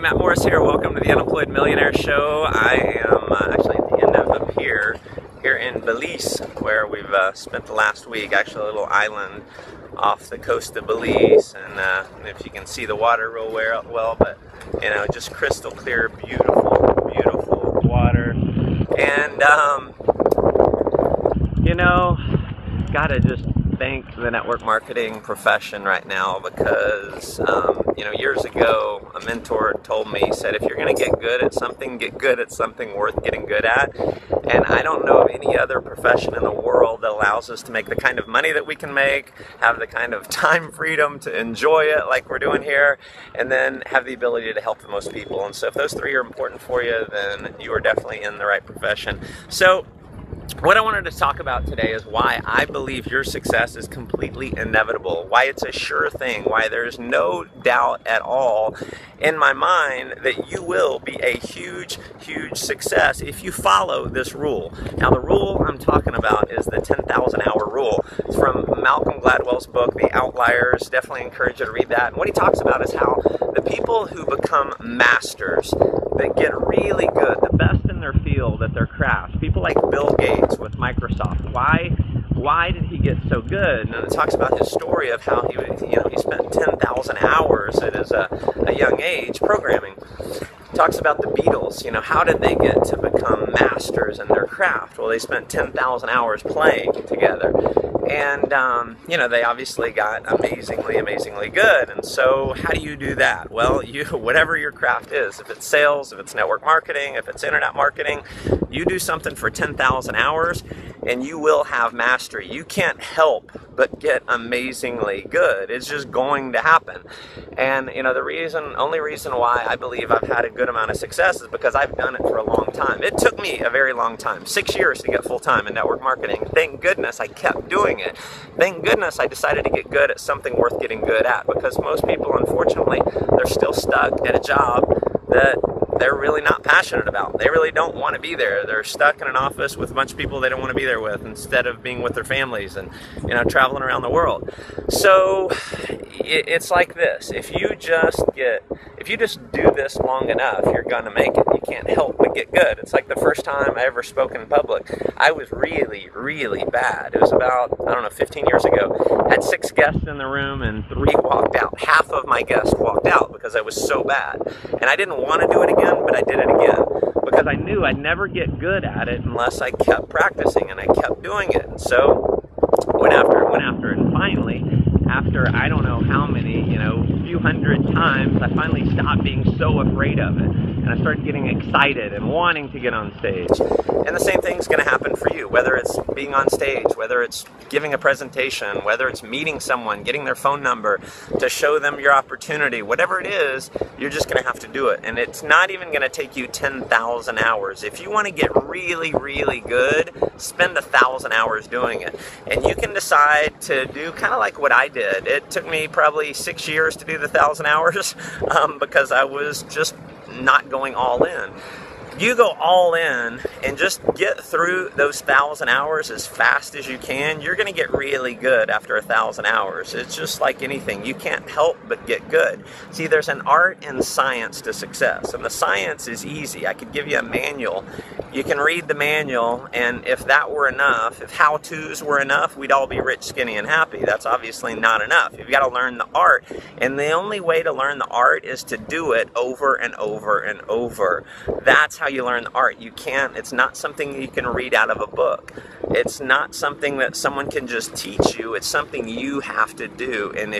Matt Morris here. Welcome to the Unemployed Millionaire Show. I am actually at the end of the pier here in Belize, where we've spent the last week. Actually, a little island off the coast of Belize, and if you can see the water real well, but you know, just crystal clear, beautiful, beautiful water. And you know, gotta just thank the network marketing profession right now, because you know, years ago a mentor told me, he said, if you're going to get good at something, get good at something worth getting good at. And I don't know of any other profession in the world that allows us to make the kind of money that we can make, have the kind of time freedom to enjoy it like we're doing here, and then have the ability to help the most people. And so if those three are important for you, then you are definitely in the right profession. So what I wanted to talk about today is why I believe your success is completely inevitable, why it's a sure thing, why there's no doubt at all in my mind that you will be a huge, huge success if you follow this rule. Now, the rule I'm talking about is the 10,000 hour rule. It's from Malcolm Gladwell's book, The Outliers. Definitely encourage you to read that. And what he talks about is how the people who become masters, that get really good, the best in their field, at their craft, people like Bill Gates with Microsoft, why did he get so good? And it talks about his story of how he spent 10,000 hours at a young age programming. Talks about the Beatles, you know, how did they get to become masters in their craft? Well, they spent 10,000 hours playing together. And, you know, they obviously got amazingly, amazingly good. And so how do you do that? Well, whatever your craft is, if it's sales, if it's network marketing, if it's internet marketing, you do something for 10,000 hours and you will have mastery. You can't help but get amazingly good. It's just going to happen. And, you know, the only reason why I believe I've had a good amount of success is because I've done it for a long time. It took me a very long time, 6 years to get full-time in network marketing. Thank goodness I kept doing it. Thank goodness I decided to get good at something worth getting good at, because most people, unfortunately, they're still stuck at a job that they're really not passionate about. They really don't want to be there. They're stuck in an office with a bunch of people they don't want to be there with, instead of being with their families and, you know, traveling around the world. So it's like this. If you just do this long enough, you're gonna make it. You can't help but get good. It's like the first time I ever spoke in public, I was really, really bad. It was about, I don't know, 15 years ago. I had 6 guests in the room and 3 walked out. Half of my guests walked out because I was so bad. And I didn't want to do it again, but I did it again, because I knew I'd never get good at it unless I kept practicing and I kept doing it. And so went after it, and finally, after I don't know how many, you know, few hundred times, I finally stopped being so afraid of it, and I started getting excited and wanting to get on stage. And the same thing's going to happen for you, whether it's being on stage, whether it's giving a presentation, whether it's meeting someone, getting their phone number to show them your opportunity. Whatever it is, you're just going to have to do it. And it's not even going to take you 10,000 hours. If you want to get really, really good, spend 1,000 hours doing it. And you can decide to do kind of like what I did. It took me probably 6 years to do the 1,000 hours because I was just not going all in. You go all in and just get through those 1,000 hours as fast as you can. You're going to get really good after 1,000 hours. It's just like anything. You can't help but get good. See, there's an art and science to success, and the science is easy. I could give you a manual. You can read the manual, and if that were enough, if how-tos were enough, we'd all be rich, skinny, and happy. That's obviously not enough. You've got to learn the art, and the only way to learn the art is to do it over and over and over. That's how you learn the art. You can't, it's not something you can read out of a book. It's not something that someone can just teach you. It's something you have to do. And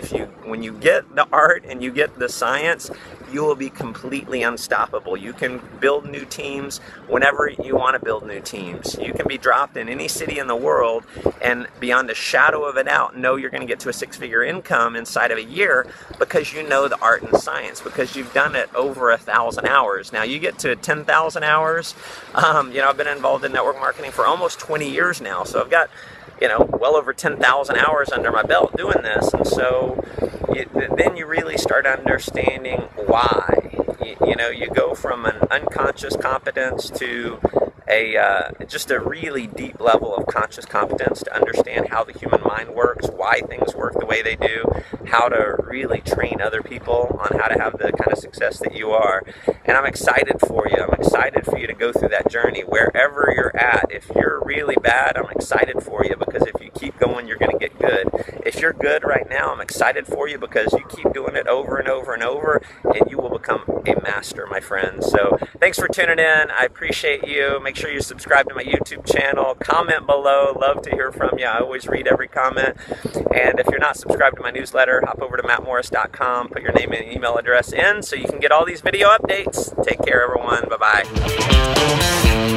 when you get the art and you get the science, you will be completely unstoppable. You can build new teams whenever you want to build new teams. You can be dropped in any city in the world and beyond a shadow of a doubt know you're going to get to a 6-figure income inside of a year, because you know the art and science, because you've done it over 1,000 hours. Now you get to 10,000 hours. You know, I've been involved in network marketing for almost 20 years now, so I've got, you know, well over 10,000 hours under my belt doing this. And so then you really start understanding why. You know, you go from an unconscious competence to just a really deep level of conscious competence to understand how the human mind works, why things work the way they do, how to really train other people on how to have the kind of success that you are. And I'm excited for you. I'm excited for you to go through that journey wherever you're at. If you're really bad, I'm excited for you, because if you keep going, you're going to get good. If you're good right now, I'm excited for you, because you keep doing it over and over and over, and you will become a master, my friends. So thanks for tuning in. I appreciate you. Make sure you subscribe to my YouTube channel. Comment below. Love to hear from you. I always read every comment. And if you're not subscribed to my newsletter, hop over to mattmorris.com. Put your name and email address in so you can get all these video updates. Take care, everyone. Bye-bye.